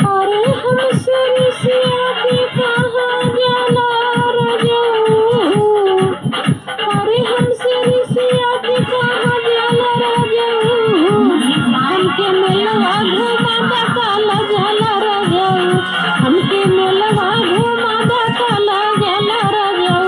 अरे हमसे रिसिया के कहाँ जाला रजऊ। अरे हमसे रिसिया के कहाँ जाला रजऊ। हमके मेलवा घुमादा काला जाला रजऊ। हमके मेलवा घुमादा काला जाला रजऊ।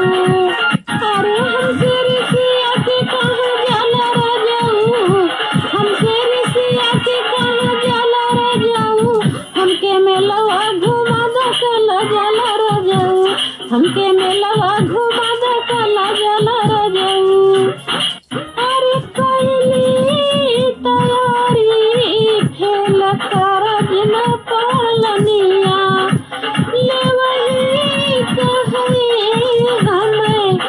अरे हमसे रिसिया के कहाँ जाला रजऊ। हमसे रिसिया के कहाँ जाला रजऊ। हमके मेलवा घुमादा काला जाला रजऊ। हमके मेलवा घुमादा काला जाला रजऊ। अरे कैली तैयारी फेल कारज न पालनिया। ले वही कहे हमें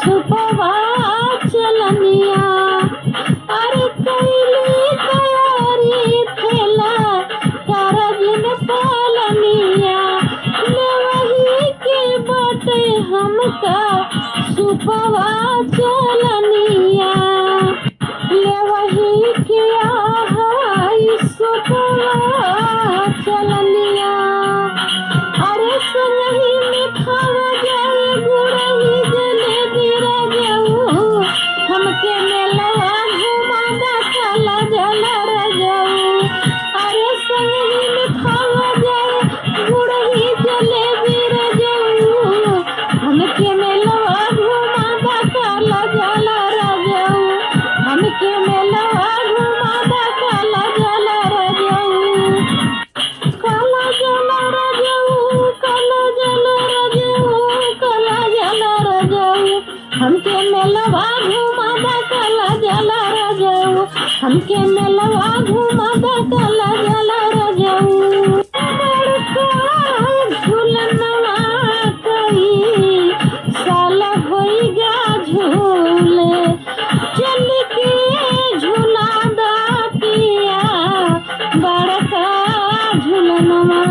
सुपवा चलनिया। अरे कैली तैयारी फेल कारज न पालनिया। ले वही के बाटे हमका सुपवा चलनिया। ले वही किया है सुपवा चलनिया। अरे संगही में खावा जाए गुड़ही जलेबी रजऊ। हमके मेलवा घुमादा काला जाला रजऊ। अरे संगही में खावा जाए गुड़ही जलेबी रजऊ। हमके मेलवा घुमादा काला जाला रजऊ। हमके मेलवा घुमादा काला जाला रजऊ। काला जाला रजऊ। काला जाला रजऊ। काला जाला रजऊ। हमके मेलवा घुमादा काला जाला रजऊ। हमके मेलवा घुमादा काला जाला रजऊ। बड़का झूलनवा कई साल होइगा झूले। चल के झूला दातिया बड़का झूलनवा।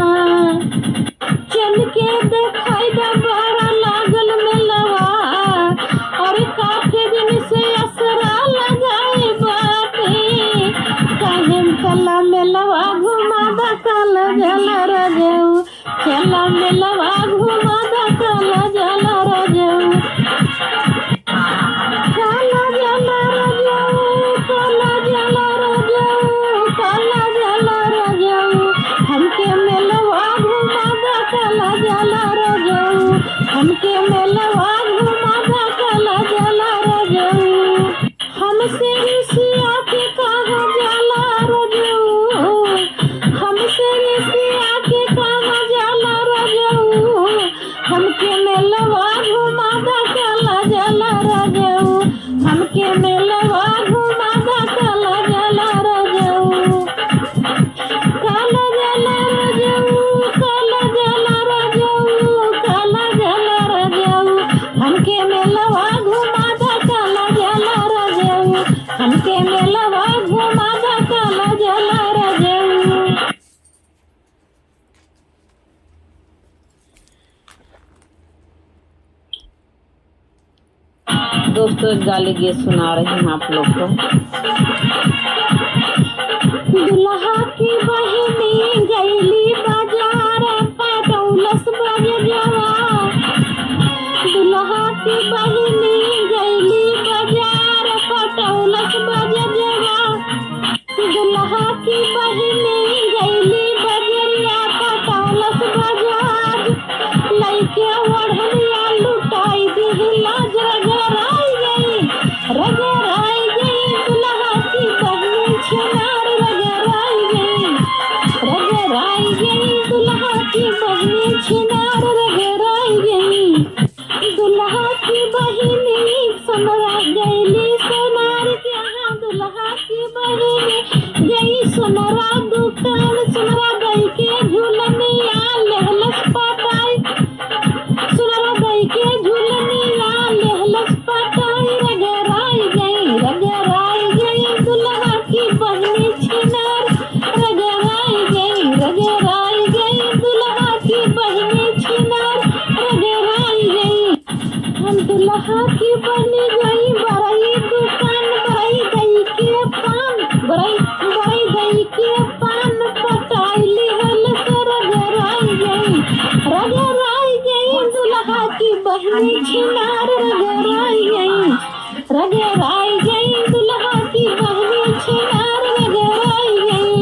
चल के देखाई दा बड़ा लागल मेलवा। अरे काफी दिन से असरा लगाए बाटे। काहे चला मेलवा घुमादा काला जाला रजऊ। चला मेलवा घुमादा काला जाला रजऊ। काला जाला रजऊ। काला जाला रजऊ। काला जाला रजऊ। हमके मेलवा घुमादा काला जाला रजऊ। हमके मेलवा घुमादा काला जाला रजऊ। हमसे रिसिया के कहाँ जाला रजऊ। हमसे रिसिया के कहाँ जाला रजऊ। हमके मेलवा घुमादा काला जाला रजऊ। हमके मेलवा घुमादा काला जाला रजऊ। काला जाला रजऊ। काला जाला रजऊ। काला जाला रजऊ। हमके मेलवा घुमादा काला जाला रजऊ। हमके मेलवा घुमादा काला जाला रजऊ। दोस्तों एक गाली गीत सुना रही हूँ आप लोग को। दुल्हा की बहिनी गईली बाजार पटौलस बजवा। दुल्हा की बहिनी गईली बाजार पटौलस बजवा। दुल्हा की बहिनी गईली बजरिया पटौलस बजाज। लइके ओढ़निया लुटाई दिहिला रगराई गई। रगराई गई दुल्हा की बहिनी छिनार रगराई गई। रगराई गई दुल्हा की बहिनी छिनार रगराई गई। दुल्हा की बहिनी सोनरा गईली सोनार के यहाँ। दुल्हा की बहिनी गई सोनरा दुख दुल्हा की बनी गई बड़ई दुकान बड़ई गई के पान बड़ई गई के पान पटाइली हल से रगराई गई दुल्हा की बहनी छिनार रगराई गई दुल्हा की बहनी छिनार रगराई गई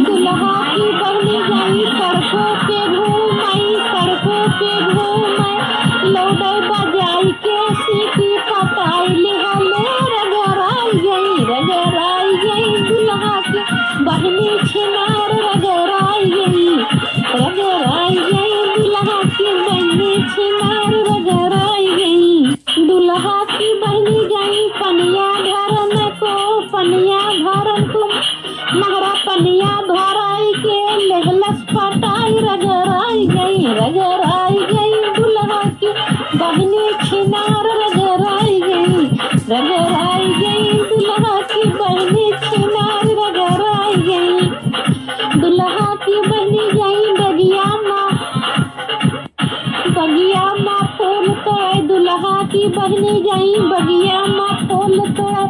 दुल्हा की बहनी गई सड़कों पे घूमाई लौटे बजाई के सीटी पटाइली हले रगराई गई दुल्हा की बहनी छिनार रगराई गई दुल्हा की बहनी छिनार रगराई गई दुल्हा की बहनी गई पनिया भरन को नहरा पनिया भराई के लेहलस पटाई रगराई गई दुल्हा की बहनी छिनार रगराई गई दुल्हा की बहनी छिनार रगराई गई दुल्हा की बहनी गई बगिया माँ फूल तोड़े दुल्हा की बहनी गई बगिया माँ फूल तोड़े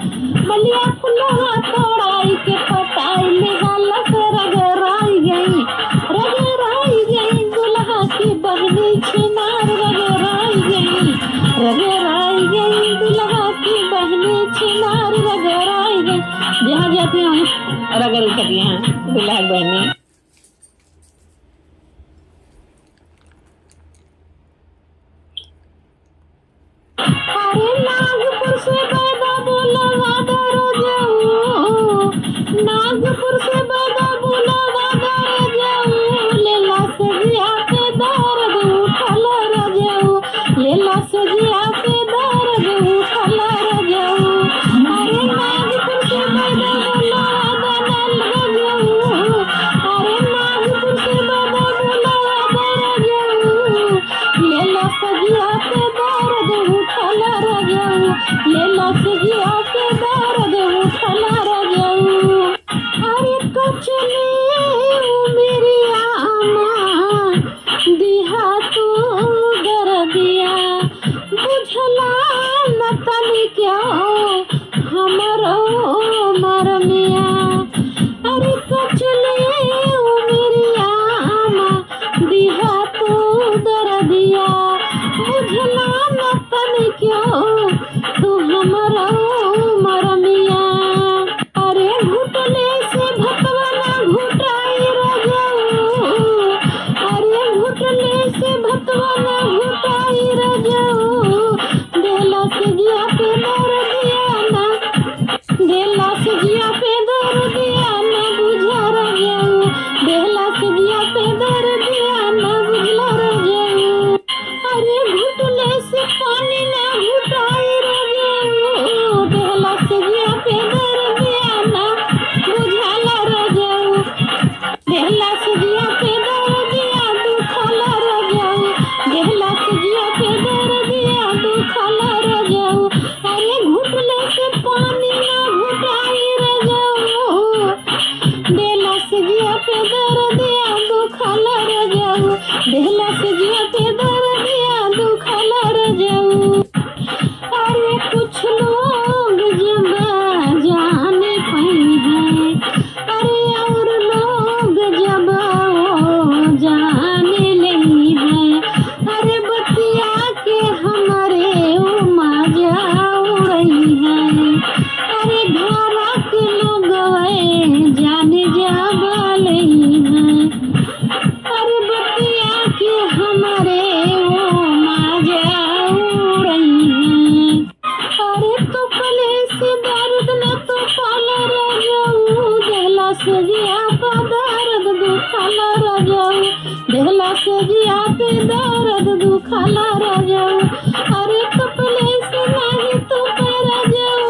मलिया फुलवा तोड़ाई के पटाई निकाला से रगराई गई दुल्हा की बहनी छिनार रगराई गई दुल्हा की बहनी छिनार रगराई गई जहाँ जाती हूँ रगड़ करती हैं दुल्हा की बहनी अरे नागपुर से बैदा बोला वादा जाऊं नागपुर से बैदा बोला वादा जाऊं लेला सजिया पे दर्द उठल जाऊं लेला सजिया पे दर्द उठल जाऊं अरे नागपुर से बैदा बोला वादा जाऊं अरे नागपुर से बैदा बोला वादा जाऊं लेला सजिया पे दर्द उठल जाऊं लेला सजिया पे दर्द उठल जाऊं अरे कचली मेरी आमा दिहा तू दर दिया बुझला न तनी क्या हमरो मरमिया अरे कचली मेरी आमा दिहा तू दर दिया बुझला न तनी क्या तू हमारा मरमिया अरे घुटने से भतवा ना घुटाई रजाऊ अरे घुटने से भतवा ना घुटाई रजाऊ देला से जिया पे दर दिया ना देला से जिया पे दर दिया ना बुझा रजाऊ देला से जिया पे दर दिया ना बुझला रजाऊ अरे घुटने से पानी ना घुटाई रजाऊ देला से जिया पे दर दिया ना बुझाला रजाऊ देला से जिया पे दर दिया दुखला रजाऊ देला से जिया पे दर दिया दुखला रजाऊ अरे घुटने से पानी ना घुटाई रजाऊ देला से जिया पे दर दिया दुखला रजाऊ देला से जिया पे दर दिया दुखला रजाऊ अरे कुछ लोग जब जाने पाई है अरे और लोग जब जाने नहीं है अरे बतिया के हमारे मजा उड़ई है अरे घरा के लोग जाने जा नहीं है अरे बतिया के हमारे मजा उड़ई है अरे तो पले से दर्द न तो पाल रजाऊ देला से जिया पे दर्द दुखल रजाऊ देला से जिया पे दर्द दुखल रजाऊ अरे तो पले से नहीं तो पर रजाऊ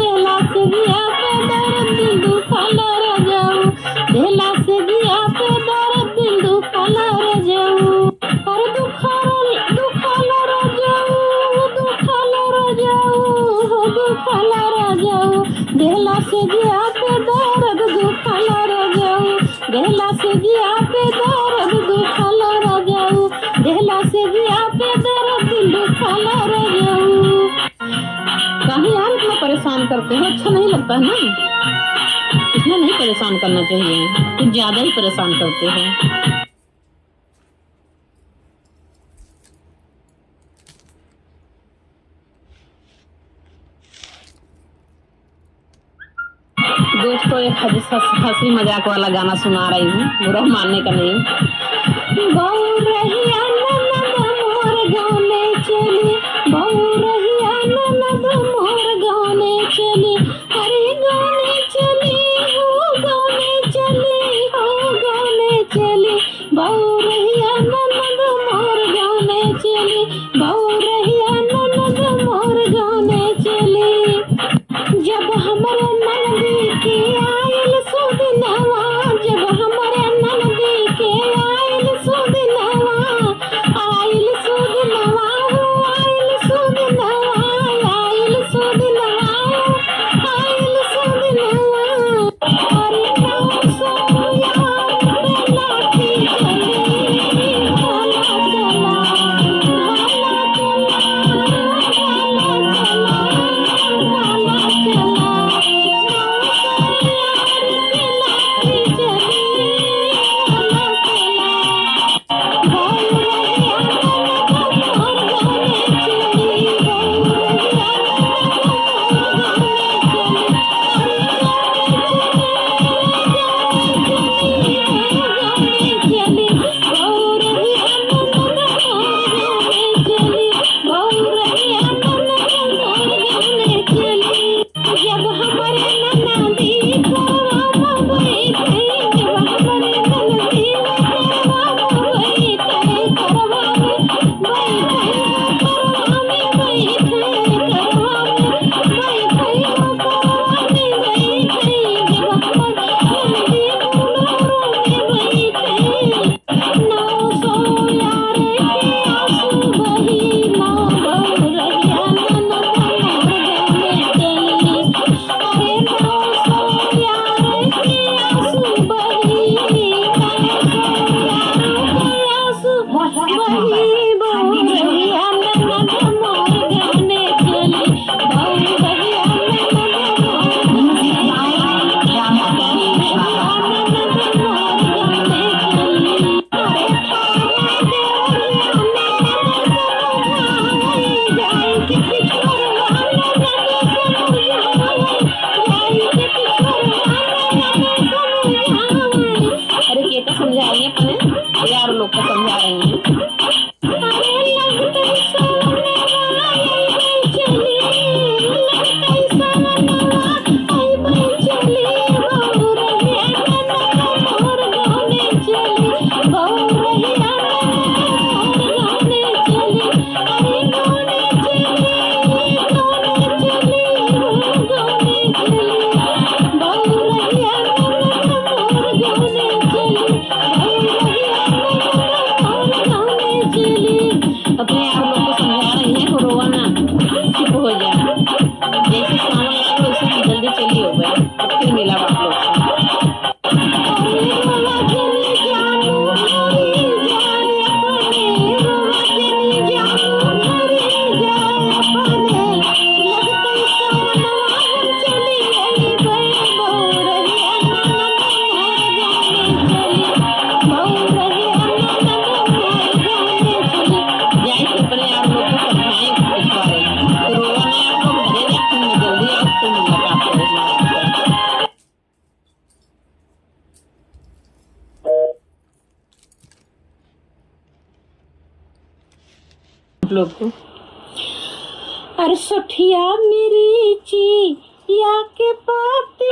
देला से जिया पे दर्द दिल दुखल रजाऊ देला से जिया पे दर्द दिल दुखल रजाऊ अरे दुखल रजाऊ देला से जिया पे दर्द दुखल रजाऊ देला से जिया पे दर्द दुखल रजाऊ देला से जिया पे दर्द दुखल करते हो, अच्छा नहीं लगता है ना। इतना नहीं परेशान करना चाहिए, कुछ ज्यादा ही परेशान करते हो। दोस्तों एक हंसी मजाक वाला गाना सुना रही हूँ, बुरा मानने का नहीं। बहु रहिया ननद मोर गाने चली, बहु रहिया ननद मोर गाने चली, अरे गाने चली हो गाने चली हो गाने चली, बहु रहिया ननद मोर गाने चली, बहु रहिया ननद मोर गाने चली। जब हमारे ननदी के आयल सुदिनवा, जब हमारे ननदी के आयल सुदिनवा, आयल सुदिनवा हो आयल सुदिनवा, आयल सुदिनवा हो आयल सुदिनवा, अरे नौ सौ यार पे लाठी चली, भाला चला भाला लोग को। अरे सठिया मेरी ची या के पाती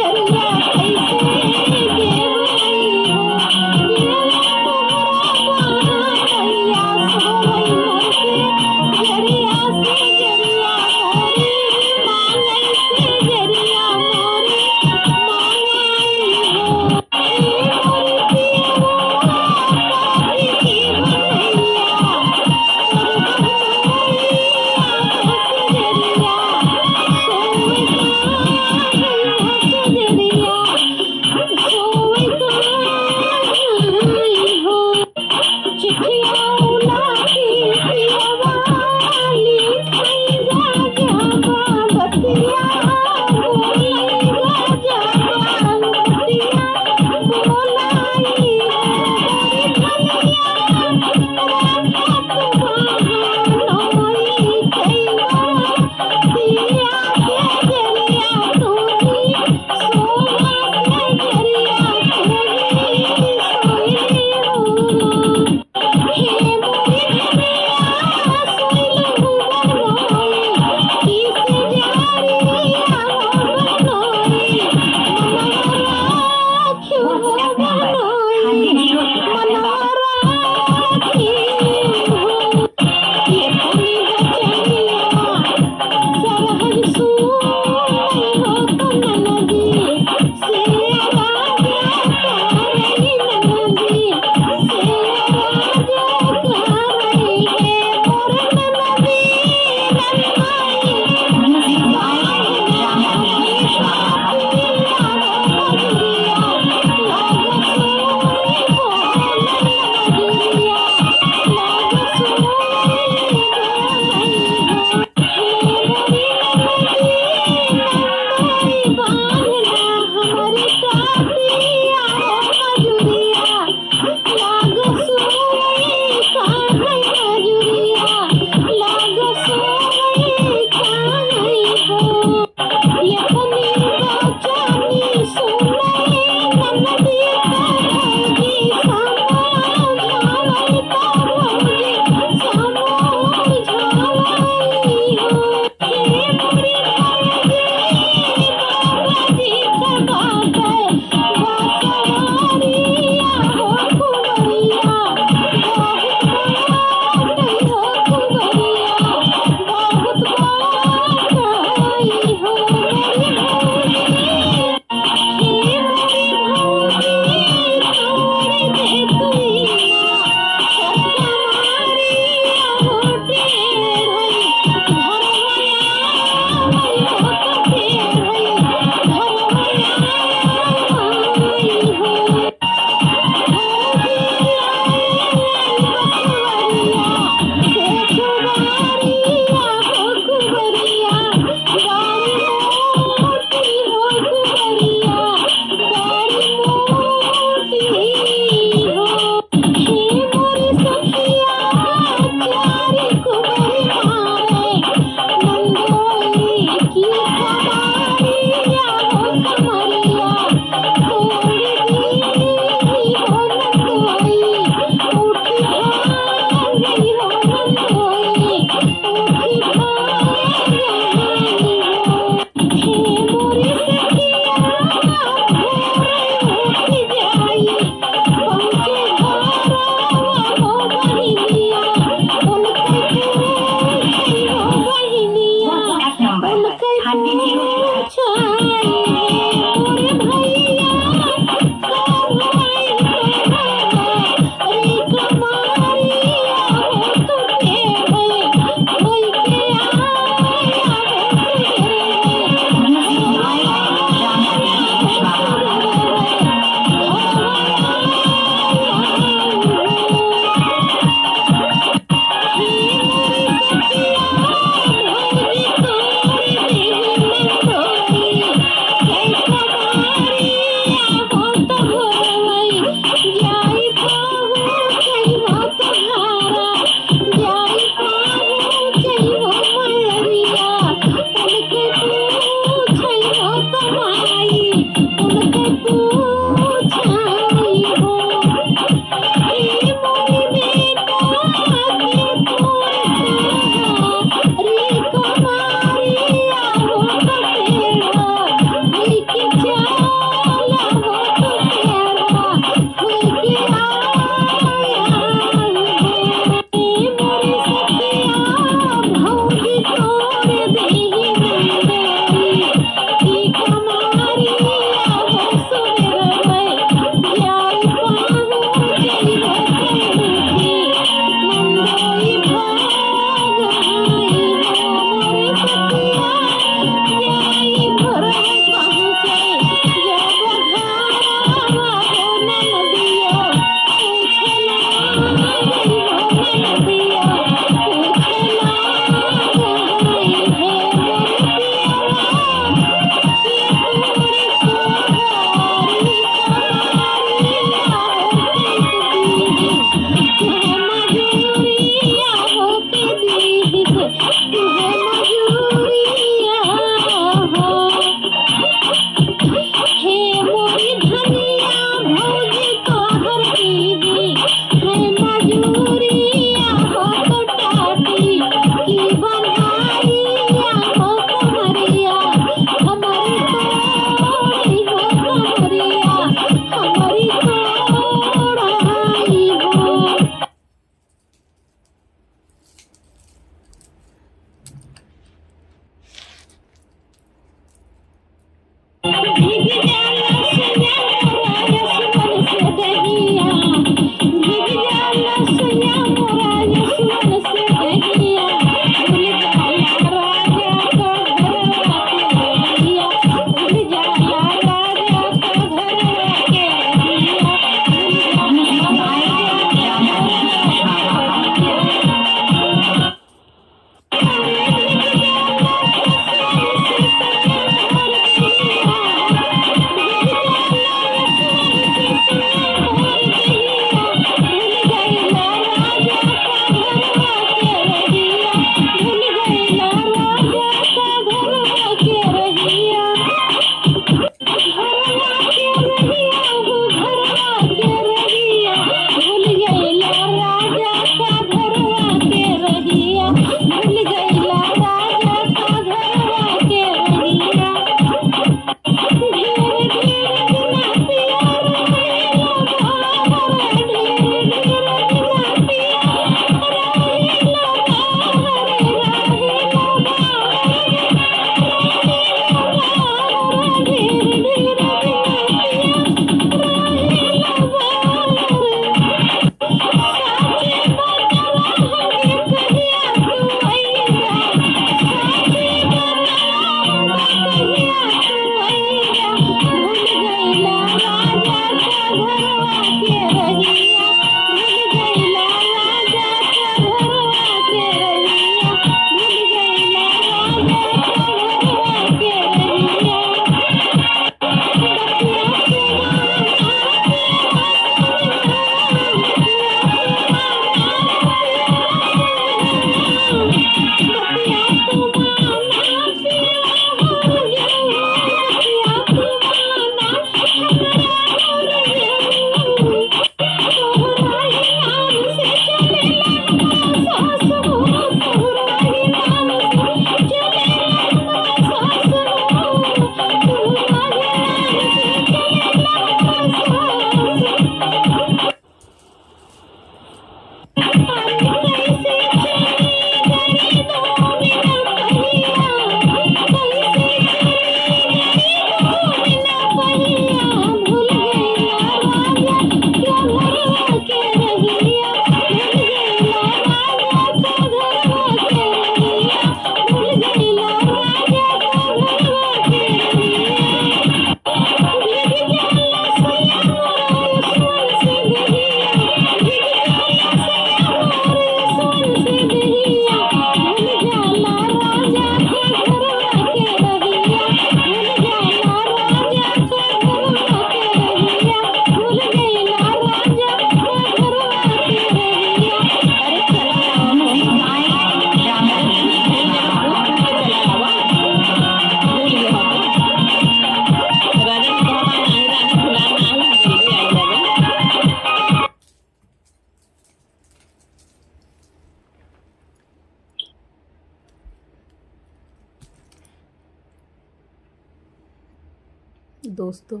दोस्तों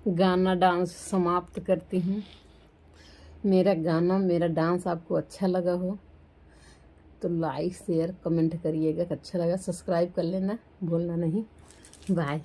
गाना डांस समाप्त करती हूँ। मेरा गाना मेरा डांस आपको अच्छा लगा हो तो लाइक शेयर कमेंट करिएगा। अच्छा लगा सब्सक्राइब कर लेना भूलना नहीं। बाय।